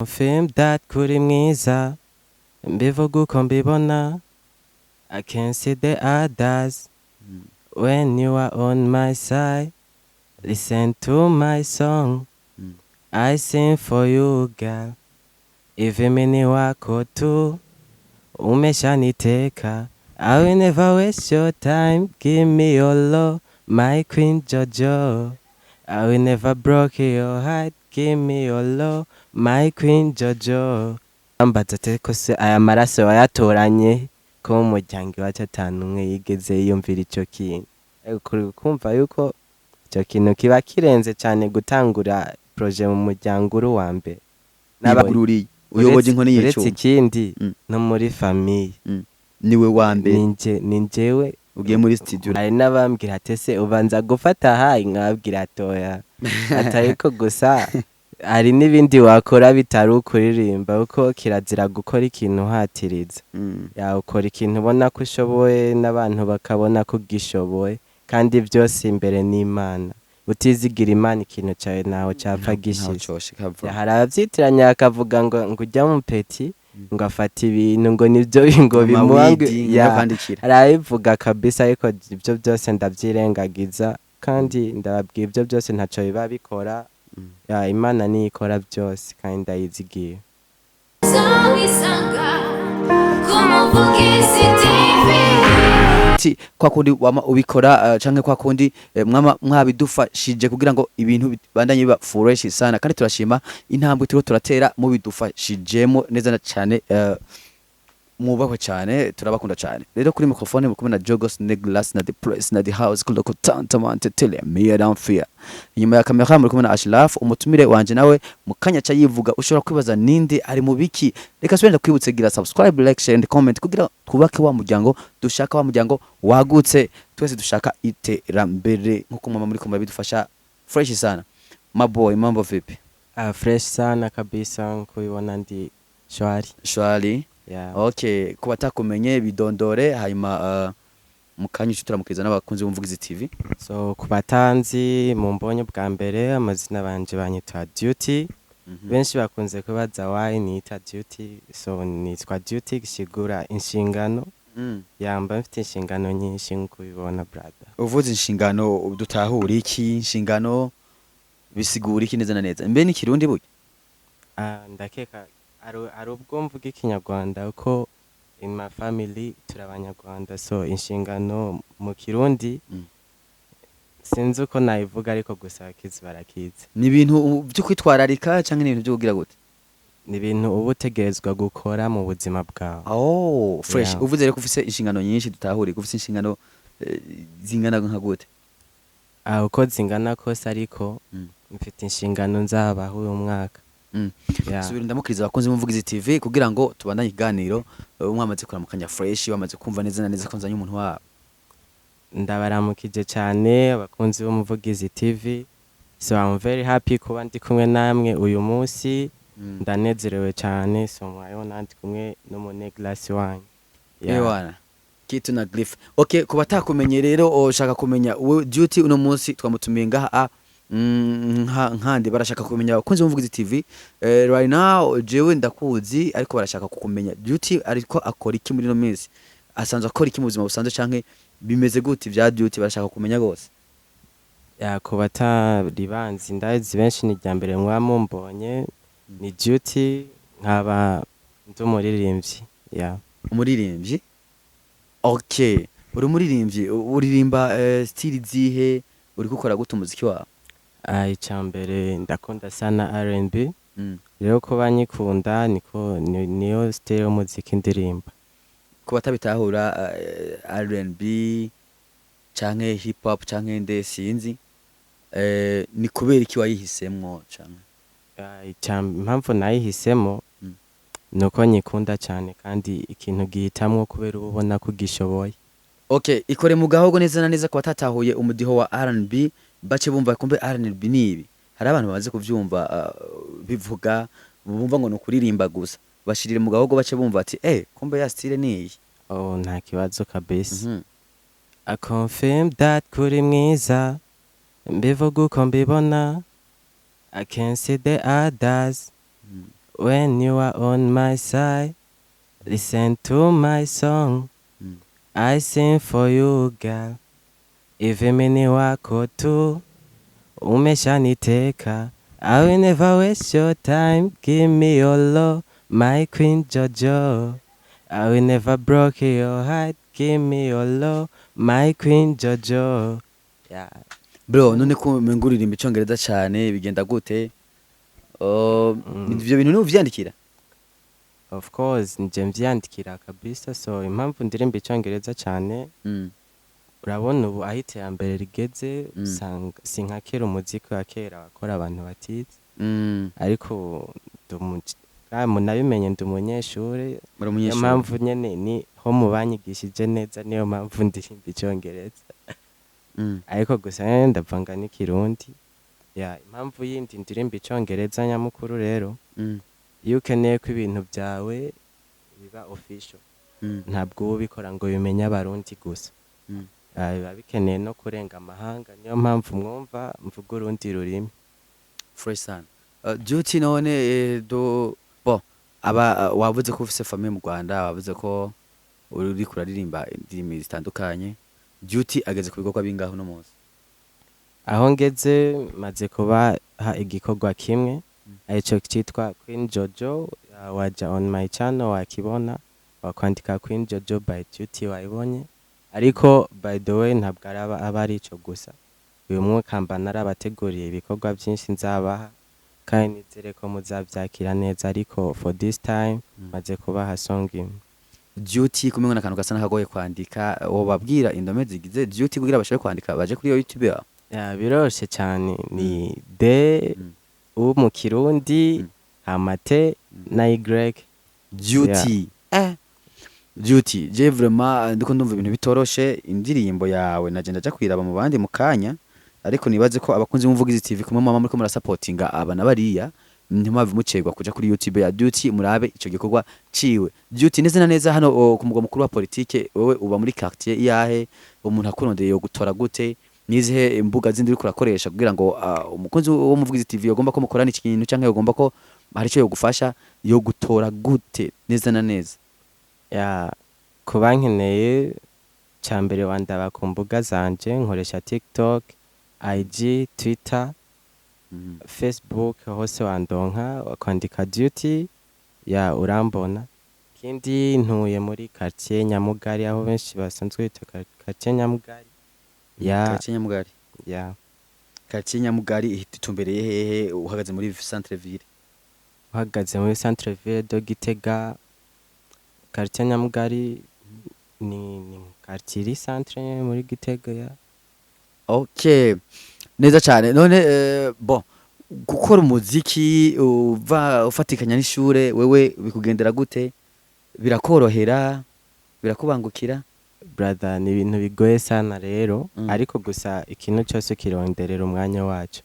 Confirm that kuri mwiza mbivuga uko mbibona I can see the others when you are on my side listen to my song I sing for you girl even mini wako tu umeshaniteka I will never waste your time give me your love my queen Jojo I will never break your heart give me your love my queen Jojo ambaza ko se aya maraso wayatoranye ko mu muryango iwacu atanu umwe yigeze yiyumvira icyo kintu ariko kumva yuko icyo kintu kiba kirenze cyane gutangura projet mu muryango uri wa mbere n'abagururiye uyoboje inkoni yico uretse ikindi no muri famille niwe wa mbere ni njyewe ugiye muri studio hari n'abambwira ati se ubanza gufata hayi nkabwira atoya atariko gusa hari n'ibindi wakora bitari ukuririmba uko kirazira gukora ikintu hatiriza ukora ikintu ubona ko ushoboye n'abantu bakabona ko gishoboye kandi byose imbere n'Imana utizigira Imana ikintu cyawe naho cyapfa gishishe hari abavyitiranya akavuga ngo ujya mu peti ngo afata ibintu ngo nibyo ngo bimwabwe arabivuga kabisa ariko ibyo byose ndavyirengagiza kandi ndababwiye ibyo byose ntaco biba bikora Imana niyo ikora byose kandi ndayizigiye kwa kundi wama ubikora canke kwa kundi mwabidufashije kugira ngo ibintu bandanye biba fresh sana kandi turashima intambwe turatera mu bidufashijemo neza cyane mubahwe cyane turabakunda cyane rero kuri microphone mukumwe na Jogos Neglas na the press na the house kundo ko tantamante tele me down fear inyuma ya kamera muri kumwe na Ashraf umutumire wanje nawe mukanya cha yivuga ushobora kwibaza ninde ari mu biki reka swenda kwibutse gira subscribe like share and comment kugira twubake wa muryango dushaka wa muryango wagutse twese dushaka iterambere nkuko mama muri kumwe bidufasha fresh sana maboy mambo vipi fresh sana kabisa kubibona ndi shwari Yeah. Okay, kuba takumenye bidondore hanyuma mukanyishu turamukiriza n'abakunzi b'Umvugizi TV. So kubatanzi mu mbonye bwa mbere amazina banje banyita Duty. Benshi bakunze kubaza why nita Duty. So nitwa Duty gishigura inshingano. Yamba mfite inshingano nyinshi nkuko bibona brother. Uvuze inshingano dutahura iki inshingano bisigura iki neza na neza. Mbe ni kirundi buye? Ndakeka ari ubwo mvuga ikinyarwanda uko in my family turabanyarwanda so inshingano mu kirundi sinzi uko nayivuga ariko gusa kizi barakizi ni ibintu byo kwitwararika cyangwa ni ibintu byo kugira gute ni ibintu uba utegerezwa gukora mu buzima bwawe fresh uvuze rero ko ufise inshingano nyinshi dutahuri ufise inshingano zingana nka gute uko zingana kose ariko mfite inshingano nzabaho uyu mwaka subira ndamukiriza abakunzi b'Umvugizi TV kugira ngo tubandanye iganiro mwamaze kuramukanya fresh bamaze kumva neza na neza ko nzanye umuntu wabo ndabaramukije cyane abakunzi b'Umvugizi TV so I'm very happy kuba ndi kumwe namwe uyu munsi ndanezerewe cyane so mwayona ndi kumwe no mu Neglas wanyu yewana kitu na Glyph okay kuba takumenye rero ushaka kumenya Duty uno munsi twamutumiye ngaha nkandi barashaka kumenya abakunzi b'Umvugizi TV right now jewe ndakuzi ariko barashaka kukumenya Duty ariko akora iki muri no minsi asanzwe akora iki mu buzima busanzwe canke bimeze gute bya Duty barashaka kumenya gose kubata ribanzi ndazi benshi ni rya mbere mwamumbonye ni Duty nkaba ndumuririmbyi umuririmbyi okay uri umuririmbyi uririmba style zihe uri gukora gute umuziki wawe icyambere ndakunda sana R&B rero ko banyikunda niko niyo style y'umuziki ndirimba kuba tabitahura R&B canke hip hop canke nde sinzi ni kubera iki wayihisemwo canke impamvu nayihisemo nuko nyikunda cyane kandi ikintu gihitamwo kubera ubona ko gishoboye okay ikore mu gahogo neza na neza ko batatahuye umudiho wa R&B bace bumva kumbe R&B nibi hari abantu bamaze kuvyumva bivuga bumva ngo no kuririmba gusa bashirire mu gahogo bace bumva ati kumbe ya style niyi nta kibazo kabisa I confirm that kuri mwiza mbivuga uko mbibona I can see the others when you are on my side, listen to my song. I sing for you, girl. Ivimini wako tu, umeshaniteka. I will never waste your time. Give me your love, my queen Jojo. I will never broke your heart. Give me your love, my queen Jojo. Yeah. bro none ko menguririmba icongereza cyane bigenda gute ivyo bintu ni uvyandikira Of course, nje mvyandikira kabisa, so impamvu ndirimba icongereza cyane, urabona ubu aho iterambere rigeze, usanga si nka kera umuziki wa kera wakora abantu batize, ariko munabimenye ndi umunyeshuri, niyo mpamvu nyene ni ho mubanyigishije neza, niyo mpamvu ndirimba icongereza. Ariko gusa ndavanga n'ikirundi. Impamvu yindi ndirimba icongereza nyamukuru rero, iyo ukeneye ko ibintu byawe biba official, ntabwo uba ubikora ngo bimenye abarundi gusa, biba bikeneye no kurenga amahanga, niyo mpamvu mwumva mvuga urundi rurimi. fresh sana duty none wavuze ko ufise famille mu Rwanda, wavuze ko uri kuraririmba indimi zitandukanye, duty ageze ku bikorwa bingaho no munsi? Aho ngeze maze kubaha igikorwa kimwe, arico cyitwa Queen Jojo. Waja on my channel wakibona, wakwandika Queen Jojo by Duty wayibonye. Ariko by the way ntabwo aba ari ico gusa, uyu mwaka mba narabateguriye ibikorwa byinshi nzabaha, kandi nizere ko muzabyakira neza. Ariko for this time maze kubaha song imwe. Duty kumwe n'akantu gasa nakagoye kwandika, wobabwira indome zigize Duty kugira bashobore kwandika baje kuri YouTube yawe? Biroshe cyane, ni D mu Kirundi, amate na Y. Duty. Duty, je vraiment ndiko ndumva ibintu bitoroshe. Indirimbo yawe nagenda ja kwiraba mu bandi mu kanya, ariko nibaze ko abakunzi b'Umuvugizi TV kumwe mama muri ko murasupportinga abana bariya, ntimavi mucegwa kuja kuri YouTube ya Duty murabe ico gikorwa ciwe. Duty neza na neza hano ku mugwa mukuru wa politike, wewe uba muri quartier yahe? Umuntu akurondeye yo gutora gute? Nizihe imbuga zindi uri kurakoresha kugira ngo umukunzi w'Umuvugizi TV yagomba ko mukorana ikintu canke yagomba ko hari ico yo gufasha yo gutora gute neza na neza? Kuba nkeneye cyambere wandaba ku mbuga zanje, nkoresha TikTok, IG, Twitter, Facebook, hose wandonka wakwandika Duty urambona. Kindi ntuye muri quartier Nyamugari, aho benshi basanzwe bita quartier Nyamugari. Quartier Nyamugari. Quartier Nyamugari itumbereye hehe? Uhagaze muri centre ville? Uhagaze muri centre ville do Gitega. Quartier Nyamugari ni quartier centre muri Gitega. Okay, neza cyane. None gukora umuziki ufatikanya n'ishure, wewe bikugendera gute? Birakorohera? Birakubangukira? Brother, ni ibintu bigoye sana rero, ariko gusa ikintu cyose kironderera umwanya wacu.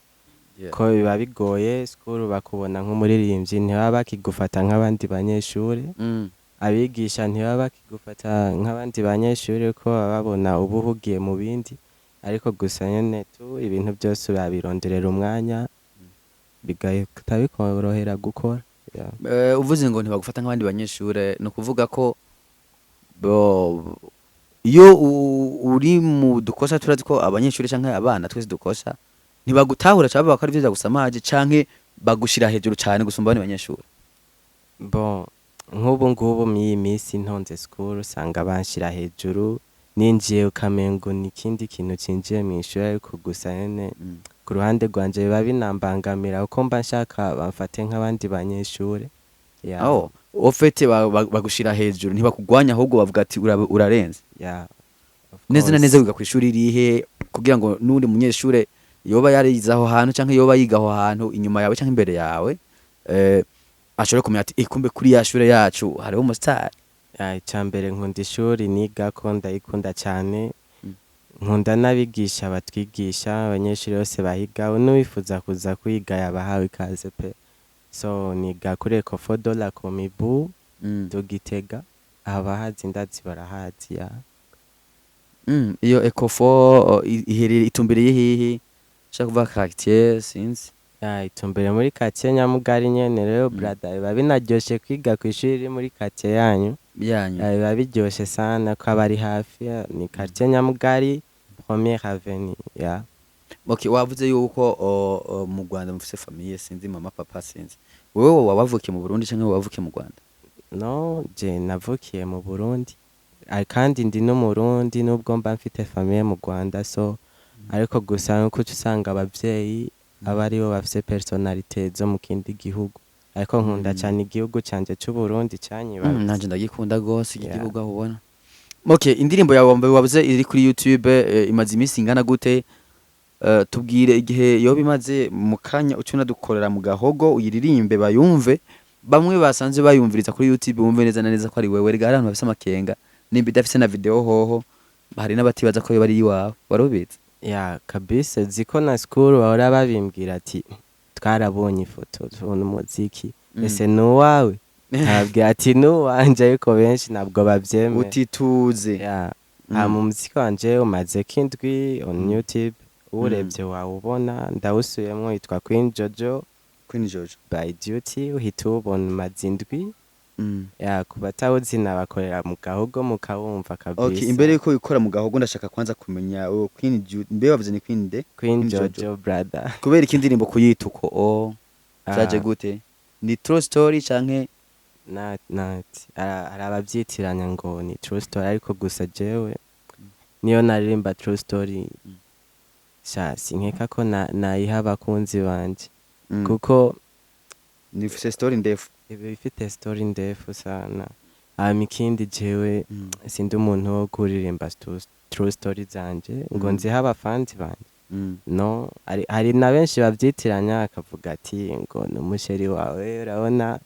Ko biba bigoye, school bakubona nk'umuririmbyi ntibaba bakigufata nk'abandi banyeshure, abigisha ntibaba bakigufata nk'abandi banyeshure ko babona ubuhugiye mu bindi, ariko gusa nyene tu ibintu byose babironderera umwanya, bigahita bikorohera gukora. Uvuze ngo ntibagufata nk'abandi banyeshure, no kuvuga ko iyo uri mu dukosa turazi ko abanyeshuri canke abana twese dukosa, ntibagutahura cyangwa bakora ivyo gusamaje canke bagushira hejuru cyane gusumba abandi banyeshuri? Nk'ubu ngubu iyi minsi ntonze school usanga banshira hejuru, ninjiye ukamengo ni ikindi kintu cinjiye mu ishuri, ariko gusa nyene ku ruhande rwanje biba binambangamira uko mba nshaka bamfate nk'abandi banyeshuri. Ofete bagushira hejuru, ntibakugwanya ahubwo bavuga ati urarenze. Neza na neza wiga kwishuri rihe kugira ngo n'undi munyeshure yoba yarize aho hantu canke yoba yiga aho hantu inyuma yawe canke imbere yawe ashobore kumenya ati kumbe kuri ya shure yacu hariho umustar? Icambere nkunda ishuri niga ko ndayikunda cyane, nkunda n'abigisha batwigisha, abanyeshuri bose bahiga, n'uwifuza kuza kwiga yabahawe ikaze pe. So niga kuri Ecofo de la Comibu do Gitega, abahazi ndazi barahazi. Iyo Ecofo iherereye itumbereye hehe? Shaka kuva quartier sinzi. itumbere muri quartier Nyamugari nyene rero Mm. brother biba binaryoshe kwiga ku ishuri riri muri quartier yanyu. yanyu Biba biryoshe sana ko aba ari hafi ni quartier Nyamugari Première Avenue okay wavuze yuko mu Rwanda mufise famille sinzi mama papa sinzi wewe wabavukiye mu Burundi canke wabavukiye mu Rwanda no je navukiye mu Burundi kandi ndi no mu Burundi nubwo mba mfite famille mu Rwanda so ariko gusa nuko usanga abavyeyi aba aribo bafise personalite zo mu kindi gihugu ariko nkunda cyane igihugu canje c'u Burundi canyibarutse. nanje ndagikunda gose iki gihugu aho ubona okay indirimbo yawe wavuze iri kuri YouTube imaze iminsi ingana gute tubwire igihe yoba imaze mu kanya ucuna dukorera mu gahogo uyiririmbe bayumve bamwe basanze bayumviriza kuri YouTube bumve neza na neza ko ari wewe rega abantu bafise amakenga nimba idafise na video hoho hari n'abatibaza ko bari iwawe warubize kabisa ziko na school bahora babimbwira ati twarabonye ifoto tubona umuziki ese nuwawe ntabwo ati nuwanje ariko benshi ntabwo bavyemera utituze mu muziki wanje umaze kindwi on YouTube urebye wawubona ndawusuyemo yitwa Queen Jojo by Duty uhita ubona mazindwi ku batawuzina bakorera mu gahogo mukawumva kabisa. Okay imbere yuko ikora mu gahogo ndashaka kwanza kumenya Queen Duty mbe bavuze ni Queen Jojo brother kubera iki ndirimbo kuyita uko zaje gute ni true story canke not arabavyitiranya ngo ni true story ariko gusa jewe niyo naririmba true story sinkeka ko nayiha abakunzi banje kuko nifise story ndefu bifite story ndefu sana ikindi jewe sindi umuntu wo kuririmba true story zanje ngo nziha abafanzi banje no hari na benshi bavyitiranya akavuga ati ngo ni umusheri wawe urabona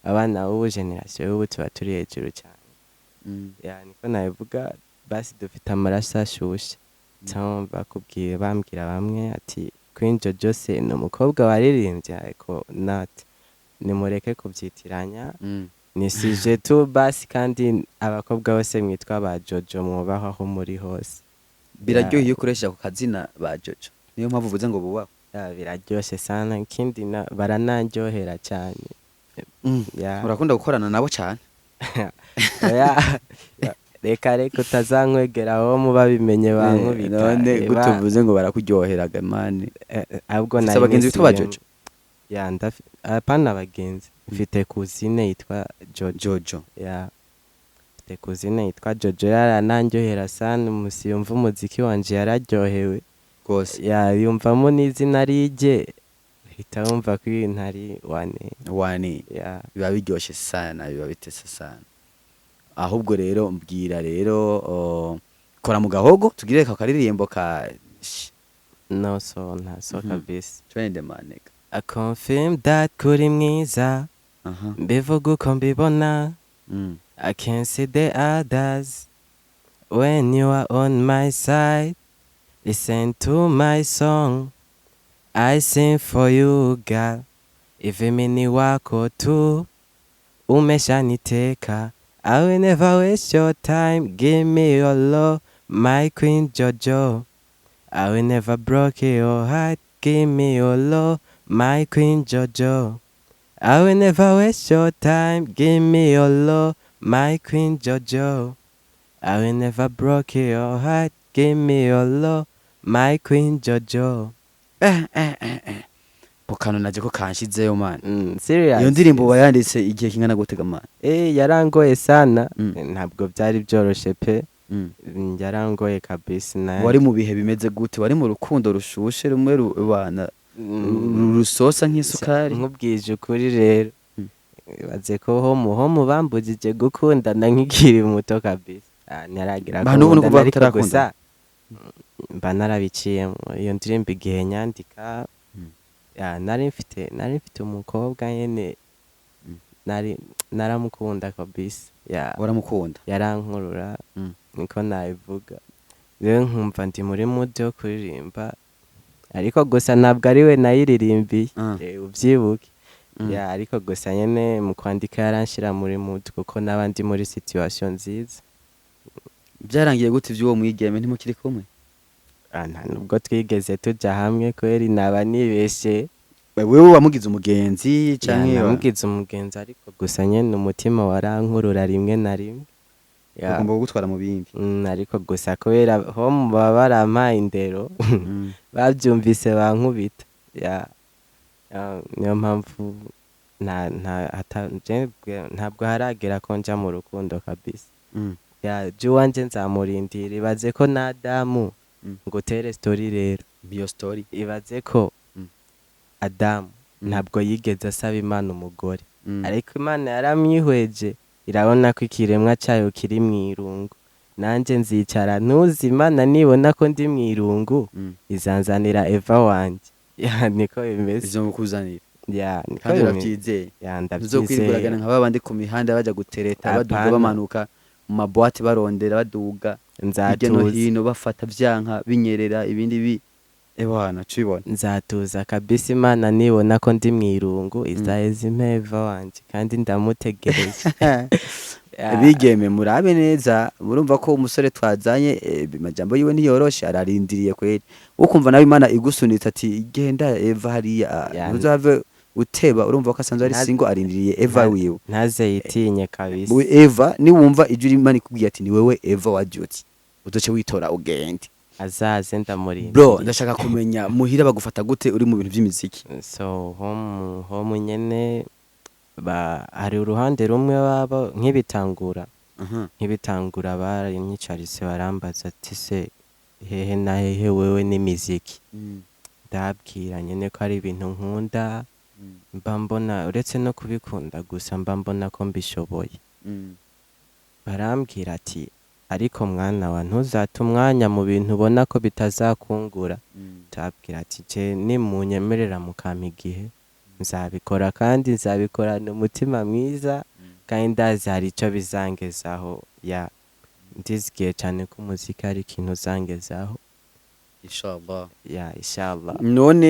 abana b'ubu generation y'ubu tuba turi hejuru cyane niko nabivuga basi dufite amaraso ashushe cyangwa bakubwiye bambwira bamwe ati Queen Jojo se ni umukobwa waririmbye ariko not nimureke kubyitiranya ni sije tu basi kandi abakobwa bose mwitwa ba Jojo mubaho aho muri hose biraryoheye ukoresha ku kazina ba Jojo niyo mpamvu uvuze ngo bubaho biraryoshye sana ikindi baranaryohera cyane urakunda gukorana nabo cyane reka utazankwegera aho muba bimenye bankubita none gutuvuze ngo barakuryoheraga mani ahubwo nayo abagenzi bitwa Jojo apana abagenzi mfite kuzine yitwa Jojo mfite kuzine yitwa Jojo yaranandyohera sana umusi yumva umuziki wanje yararyohewe rwose yumvamo n'izina rije uhita wumva ko ibintu ari wane biba biryoshye sana biba bitese sana ahubwo rero mbwira rero kora mu gahogo tugire kakaririmbo ka no so kabisa twende maneka I confirm that kuri mwiza mbivuga uko mbibona I can't see the others when you are on my side listen to my song I sing for you girl even mini wako tu umeshaniteka I will never waste your time give me your love my Queen Jojo I will never break your heart give me your love my Queen Jojo I will never waste your time give me your love my Queen Jojo I will never break your heart give me your love my Queen Jojo Bokano naje ko kanshizeyo man serious iyo ndirimbo bayanditse igihe kingana gutega man yarangoye sana ntabwo byari byoroshe pe yarangoye kabisa wari mu bihe bimeze gute wari mu rukundo rushushe rumwe rubana rusosa nk'isukari nkubwije ukuri rero baze ko ho bambujije gukundana nk'ikiri muto kabisa ntaragira ko ariko gusa mba narabiciyemo iyo ndirimbo igihe nyandika nari mfite umukobwa nyene naramukunda kabisa waramukunda yarankurura niko nabivuga rero nkumva ndi muri mood yo kuririmba ariko gusa ntabwo ari we nayiririmbiye ubyibuke ariko gusa nyene mu kwandika yaranshira muri mood kuko n'abandi muri situation nziza byarangiye gute ivy'uwo mwigeme ntimukiri kumwe nta nubwo twigeze tujya hamwe kweri naba nibeshe wewe wamugize umugenzi canke namugize umugenzi ariko gusa nyene umutima warankurura rimwe na rimwe ugomba kugutwara mu bindi ariko gusa kubera ho baba barampaye indero bavyumvise bankubita niyo mpamvu ntabwo haragera ko nja mu rukundo kabisa je wanje nzamurindira ibaze ko na Adamu ngo tere story rero iyo story ibaze ko Adamu ntabwo yigeze asaba Imana umugore ariko Imana yaramwihweje irabona ko ikiremwa cyayo kiri mw'irungu nanje nzicara ntuzi Imana nibona ko ndi mw'irungu izanzanira Eva wanje niko bimeze izomukuzanira niko kandi uravyizeye uzokwiriguragana nka babandi ku mihanda baja gutereta baduga bamanuka mu maboîte barondera baduga hirya no hino bafata vyanka binyerera ibindi ebana cibona nzatuza kabisa Imana nibona ko ndi mw'irungu izaheza Eva wanje kandi ndamutegereje bigeme murabe neza murumva ko umusore twazanye amajambo yiwe ntiyoroshe ararindiriye kweri ukumva nawe Imana igusunitse ati genda Eva hariya ntuzave uteba urumva ko asanzwe ari single arindiriye Eva wiwe ntaze yitinye kabisa Eva ni wumva ijuri Imana ikubwiye ati ni wewe Eva wa Joti uzoce witora ugende azaze ndamurindiriye bro ndashaka kumenya muhira bagufata gute uri mu bintu by'imiziki so home nyene hari uruhande rumwe baba nk'ibitangura barinyicarise barambaza ati se hehe na hehe wewe n'imiziki ndabwira nyene ko ari ibintu nkunda mba mbona uretse no kubikunda gusa mba mbona ko mbishoboye barambwira ati ariko mwana wa ntuzate umwanya mu bintu ubona ko bitazakungura ndabwira ati je nimunyemerera mukampa igihe nzabikora kandi nzabikorana umutima mwiza kandi ndazi hari icyo bizangezaho ndizigiye cyane ko umuziki ari ikintu uzangezaho inshallah none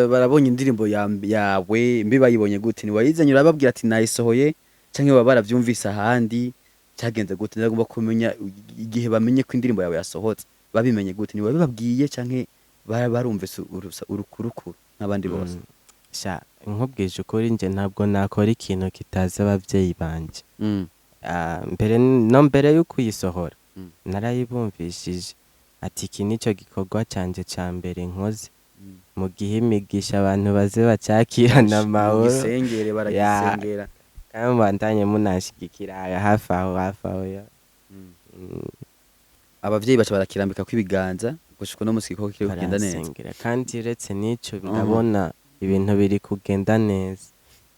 barabonye indirimbo yawe mbi bayibonye gute ntiwayizanye urababwira ati nayisohoye cyangwa baba baravyumvise ahandi cyagenze gute ndagomba kumenya igihe bamenye ko indirimbo yawe yasohotse babimenye gute ntiwabibabwiye cyangwa barumvise urukurukuru nk'abandi bose nkubwije ukuri nje ntabwo nakora ikintu kitaza ababyeyi banje mbere y'uko uyisohora narayibumvishije ati iki nicyo gikorwa cyanjye cya mbere nkoze mu gihe imigisha abantu baze bacyakirana amahoro baragisengera kandi mbandanye munashigikira hafi aho abavyeyi baca barakirambika kw'ibiganza gushika no musiki ko kiri kugenda neza kandi uretse n'icyo ndabona ibintu biri kugenda neza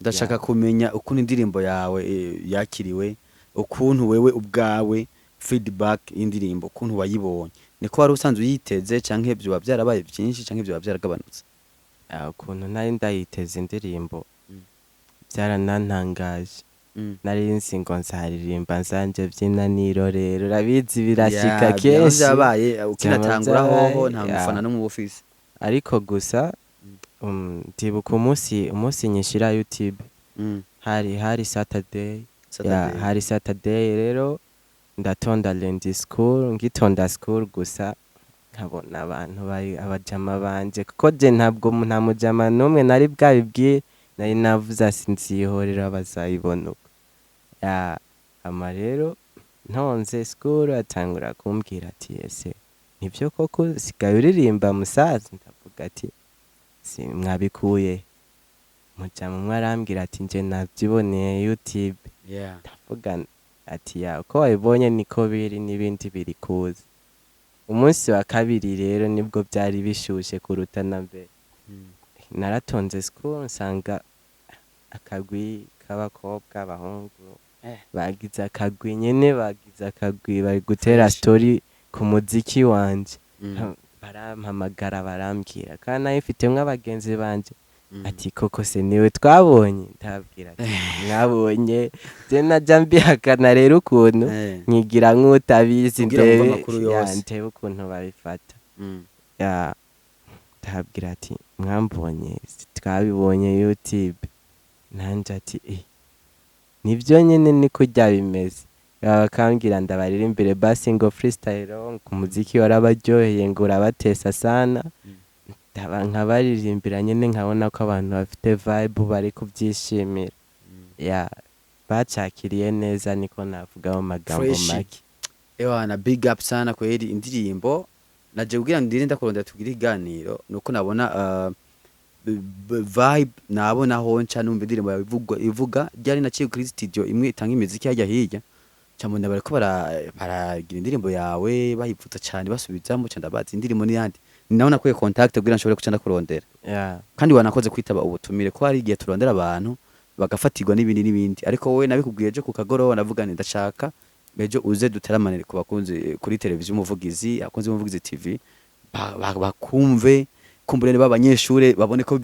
ndashaka kumenya ukuntu indirimbo yawe yakiriwe ukuntu wewe ubwawe feedback y'indirimbo ukuntu wayibonye niko wari usanzwe uyiteze canke byo byarabaye byinshi canke byo byaragabanutse ukuntu nari ndayiteze indirimbo byaranantangaje nari nzi ngo nzaririmba nzanje byina nirorero urabizi birashika kenshi byabaye ukinatangura hoho nta mufana no mu office ariko gusa ndibuka umunsi nyishira YouTube hari Saturday hari Saturday rero ndatonda Lendi School ngitonda school gusa nkabona abantu bari abajama banje kuko je ntabwo nta mujama numwe nari bwabibwiye nari navuze sinzihorera bazayibona uko ama rero ntonze school atangura kumbwira ati ese nibyo koko sigaye uririmba musaza ndavuga ati mwabikuye mujama mwarambwira ati nje nabyiboneye YouTube ndavuga ati uko wabibonye niko biri n'ibindi biri kuza umunsi wa kabiri rero nibwo byari bishushe kuruta na mbere naratonze school nsanga akagwi k'abakobwa abahungu bagize akagwi nyene bari gutera story ku muziki wanje barampamagara barambwira kandi nayo mfitemwo abagenzi banje ati koko se niwe twabonye ndabwira ati mwabonye je naja mbihakana rero ukuntu nkigira nk'utabizi ndebe ukuntu babifata ndabwira ati mwambonye twabibonye YouTube nanje ati nivyo nyene niko bimeze bakambwira ndabarira imbere basi ngo freestyle ku muziki warabaryoheye ngo urabatesa sana nkabaririmbira nyene nkabona ko abantu bafite vibe bari kuvyishimira ya bacakiriye neza niko navuga mu magambo Fresh. make. Ewana big up sana kweli indirimbo naje kugira ngo ndirinde kurondera tugira iganiro nuko nabona vibe nabona ho nca numva indirimbo yawe ivuga ryari naciye kuri studio imwe itanga imiziki hajya hirya cyamunda bariko baragira indirimbo yawe bayivuta cyane basubizamo cyanda bazi indirimbo ni yandi nabona kwe contact kugira nshobore kucanda kurondera Yeah. kandi wanakoze kwitaba ubutumire ko hari igihe turondera abantu bagafatirwa n'ibindi ariko wowe nabikubwiye ejo ku kagoroba navuga nti ndashaka bejo uze duteramanire ku bakunzi kuri televiziyo umuvugizi akunze umuvugizi TV bakumve kumburene b'abanyeshure babone ko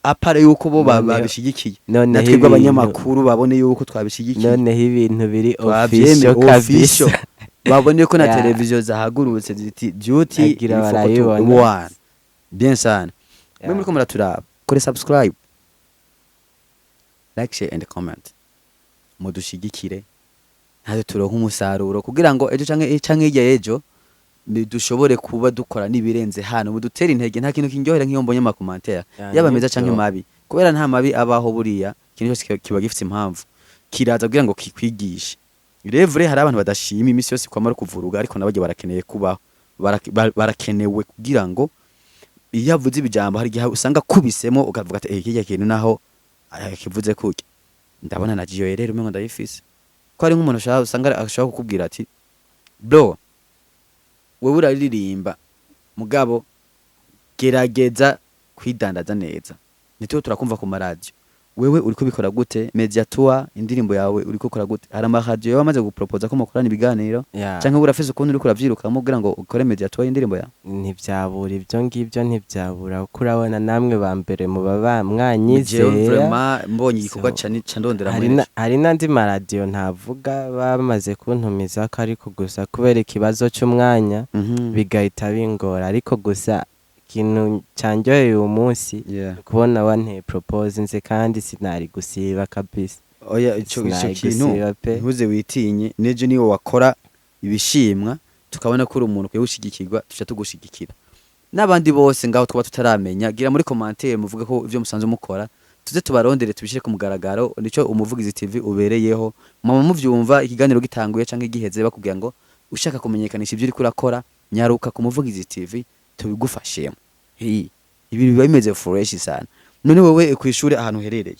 apare yuko bo babishigikiye natwebwe abanyamakuru babone yuko twabishigikiye noneho ibintu biri official kabisa babone ko na televiziyo zahagurutse ziti duty barayibona bien sana mwe muri ko muraturaba kore subscribe like share and comment mudushigikire ntazo turonka umusaruro kugira ngo ejo canke hirya ejo dushobore kuba dukora nibirenze hano mudutera intege nta kintu kinjohera nk'iyo mbonye amakomantere yaba meza canke mabi kubera nta mabi abaho buriya kintu cyose kiba gifite impamvu kiraza kugira ngo kikwigishe revre hari abantu badashima imisi yose kwamara kuvuruga ariko nabajye barakeneye kubaho barakenewe kugira ngo iyo avuze ibijambo hari gihe usanga kubisemo ukavuga ati kijya kintu naho kivuze kuki ndabona nagiye rero umengo ndayifise ko ari nk'umuntu usanga ashaka kukubwira ati bro wewe uraririmba mugabo gerageza kwidandaza neza nitwe turakumva ku maradio wewe uriko bikora gute Mediator indirimbo yawe uriko kora gute hari amaradio yawe amaze gupropose ko mukorana ibiganiro canke urafise ukuntu uriko uravyiruka kugira ngo ukore Mediator indirimbo yawe ntivyabura ibyo ngibyo ntivyabura uko urabona namwe ba mbere mu baba mwanyizera mbonye igikorwa ca ndondera hari n'andi maradio ntavuga bamaze kuntumiza ko ariko gusa kubera ikibazo cy'umwanya bigahita bingora ariko gusa ikintu cyanjyoheye uyu munsi kubona wanteye propose nze kandi sinari gusiba kabisa oya ico kintu ntuze witinye neje niwo wakora ibishimwa tukabona ko uri umuntu kwe gushigikirwa tuca tugushigikira n'abandi bose ngaho twaba tutaramenya gira muri commentaire muvuge ko ivyo musanze mukora tuze tubarondere tubishire ku mugaragaro nico umuvugizi TV ubereyeho mama muvyumva ikiganiro gitanguye canke giheze bakubwira ngo ushaka kumenyekanisha ivyo uri kurakora nyaruka ku muvugizi TV tubigufashemo ibi biba bimeze fresh sana none wewe kwishuri ahantu herereye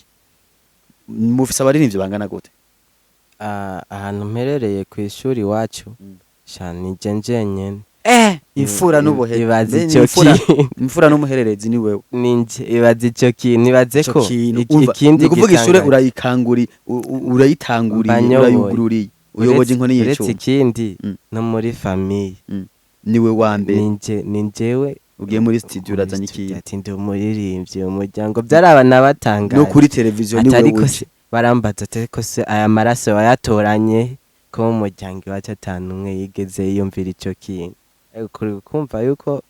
mufise abaririmbyi bangana gute ahantu mperereye kwishuri iwacu shani jenjenyene imfura n'ubuhe ibaze icyo kintu imfura n'umuhererezi ni wewe ninje ibaze icyo kintu ibaze ko ikindi kuvuga ishure urayitanguriye uyoboje inkoni y'icyo uretse ikindi no muri famille niwe wa mbere ninjewe ugiye muri studio urazanye iki ati ndi umuririmbyi umuryango byarabana batangaje no kuri televiziyo ni wewe barambaza ariko se aya maraso wayatoranye ko mu muryango iwacu atanumwe yigeze yiyumvira icyo kintu kumva yuko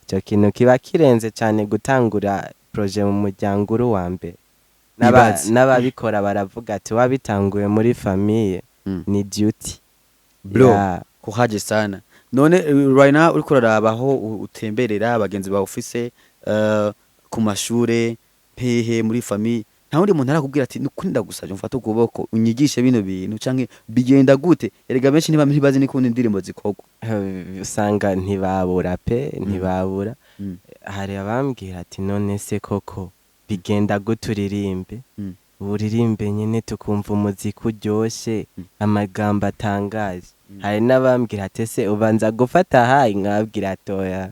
icyo kintu kiba kirenze cyane gutangura projet mu muryango uri wa mbere n'ababikora baravuga ati wabitanguye muri famille ni duty bro kuhaje sana none right now uriko rarabaho utemberera abagenzi ba office ku mashure pehe muri famille nta wundi muntu arakubwira ati nukunda gusavye mfata ukuboko unyigishe bino bintu canke bigenda gute erega benshi ntibazi n'ikundi indirimbo zikorwa usanga ntibabura ntibabura hari abambwira ati none se koko bigenda guturirimbe uririmbe nyene tukumva umuziki uryoshe amagambo atangaje hari n'abambwira ati se ubanza gufata hayi nkabwira atoya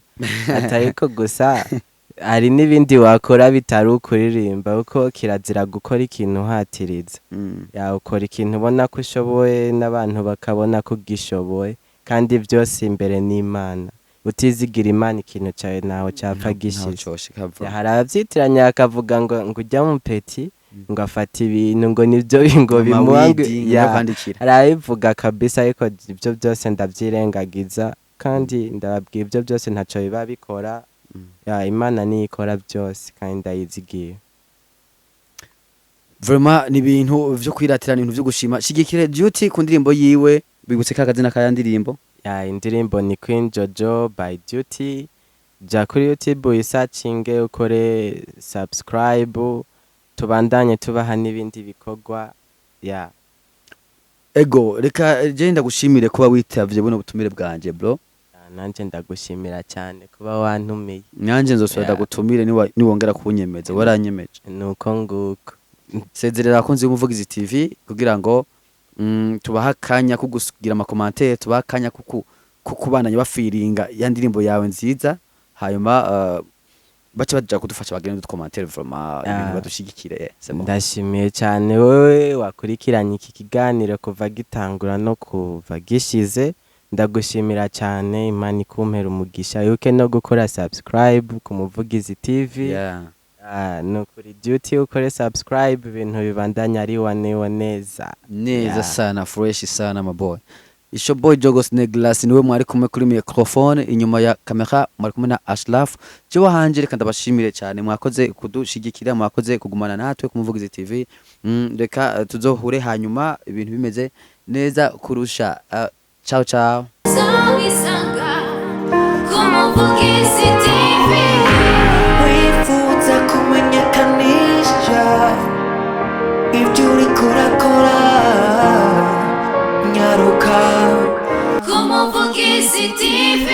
atariko gusa hari n'ibindi wakora bitari ukuririmba kuko kirazira gukora ikintu hatiriza ukora ikintu ubona ko ushoboye n'abantu bakabona ko ugishoboye kandi byose imbere n'Imana utizigira Imana ikintu cyawe naho cyapfa gishize hari abavyitiranya akavuga ngo ujya mu peti ngo afata ibintu ngo nibyo ngo bimuangwe arabivuga kabisa ariko ibyo byose ndavyirengagiza kandi ndababwiye ibyo byose ntaco biba bikora Imana ni ikora byose kandi ndayizigiye vraiment ni ibintu vyo kwiratirana ibintu vyo gushima shigikire duty ku ndirimbo yiwe bigutse kakazina ka ndirimbo indirimbo ni Queen Jojo by Duty ja kuri YouTube uyisacinge ukore subscribe tubandanye tubaha n'ibindi bikorwa ya ego reka je ndagushimire kuba witavye buno butumire bwanje bro. nanje ndagushimira cyane kuba wantumiye Nanje nzosubira ndagutumire niwongera kunyemeza waranyemeje. nuko nguko Sezerera abakunzi b'umuvugizi TV kugira ngo tubaha akanya kugusigira amakomantere, tubaha akanya kukubandanya bafiringa ya ndirimbo yawe nziza, hanyuma bace baja kudufasha bagende udukomantere vraiment ibintu badushigikire. ndashimiye cyane wowe wakurikiranye iki kiganiro kuva gitangura no kuva gishize. Ndagushimira cyane, Imana ikumpera umugisha yuke no gukora subscribe ku Muvugizi TV. No kuri duty ukore subscribe, ibintu bibandanya ari neza sana, fresh sana my boy. Isho boy Jogos Neglas niwe mwari kumwe kuri microphone, inyuma ya kamera mwari kumwe na Ashraf. Je wahanje reka ndabashimire cyane, mwakoze kudushigikira, mwakoze kugumana natwe ku Muvugizi TV. Reka tuzohure hanyuma ibintu bimeze neza kurusha. Ciao ciao. Wifuza kumenyekanisha ibyo uriko urakora, nyaruka ku Muvugizi TV.